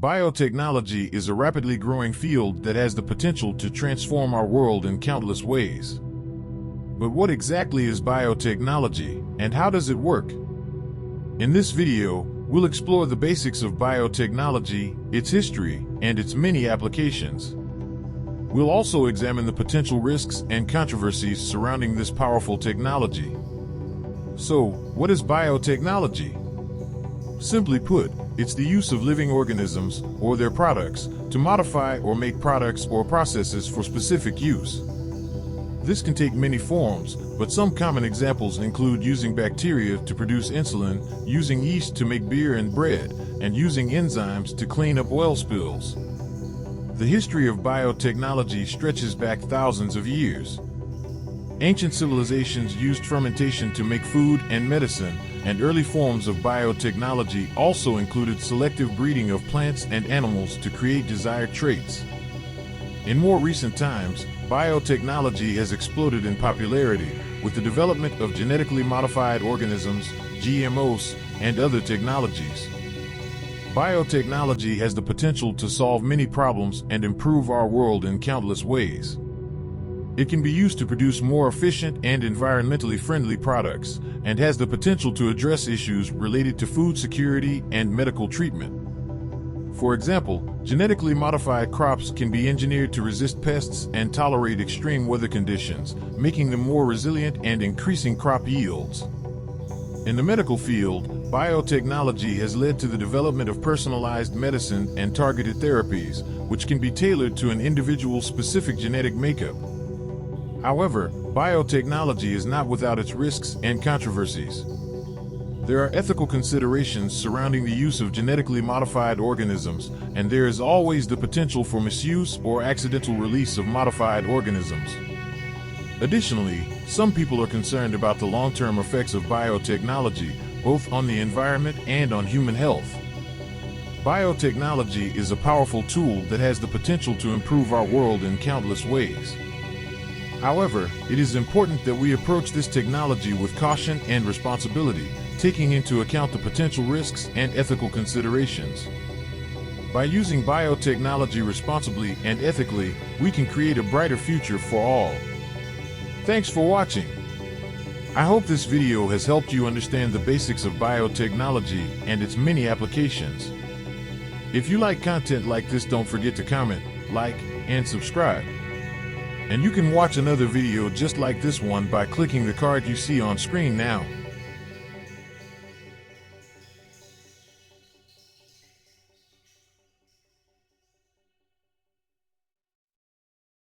Biotechnology is a rapidly growing field that has the potential to transform our world in countless ways. But what exactly is biotechnology, and how does it work? In this video, we'll explore the basics of biotechnology, its history, and its many applications. We'll also examine the potential risks and controversies surrounding this powerful technology. So, what is biotechnology? Simply put, it's the use of living organisms, or their products, to modify or make products or processes for specific use. This can take many forms, but some common examples include using bacteria to produce insulin, using yeast to make beer and bread, and using enzymes to clean up oil spills. The history of biotechnology stretches back thousands of years. Ancient civilizations used fermentation to make food and medicine, and early forms of biotechnology also included selective breeding of plants and animals to create desired traits. In more recent times, biotechnology has exploded in popularity with the development of genetically modified organisms, GMOs, and other technologies. Biotechnology has the potential to solve many problems and improve our world in countless ways. It can be used to produce more efficient and environmentally friendly products, and has the potential to address issues related to food security and medical treatment. For example, genetically modified crops can be engineered to resist pests and tolerate extreme weather conditions, making them more resilient and increasing crop yields. In the medical field, biotechnology has led to the development of personalized medicine and targeted therapies, which can be tailored to an individual's specific genetic makeup. However, biotechnology is not without its risks and controversies. There are ethical considerations surrounding the use of genetically modified organisms, and there is always the potential for misuse or accidental release of modified organisms. Additionally, some people are concerned about the long-term effects of biotechnology, both on the environment and on human health. Biotechnology is a powerful tool that has the potential to improve our world in countless ways. However, it is important that we approach this technology with caution and responsibility, taking into account the potential risks and ethical considerations. By using biotechnology responsibly and ethically, we can create a brighter future for all. Thanks for watching. I hope this video has helped you understand the basics of biotechnology and its many applications. If you like content like this, don't forget to comment, like, and subscribe. And you can watch another video just like this one by clicking the card you see on screen now.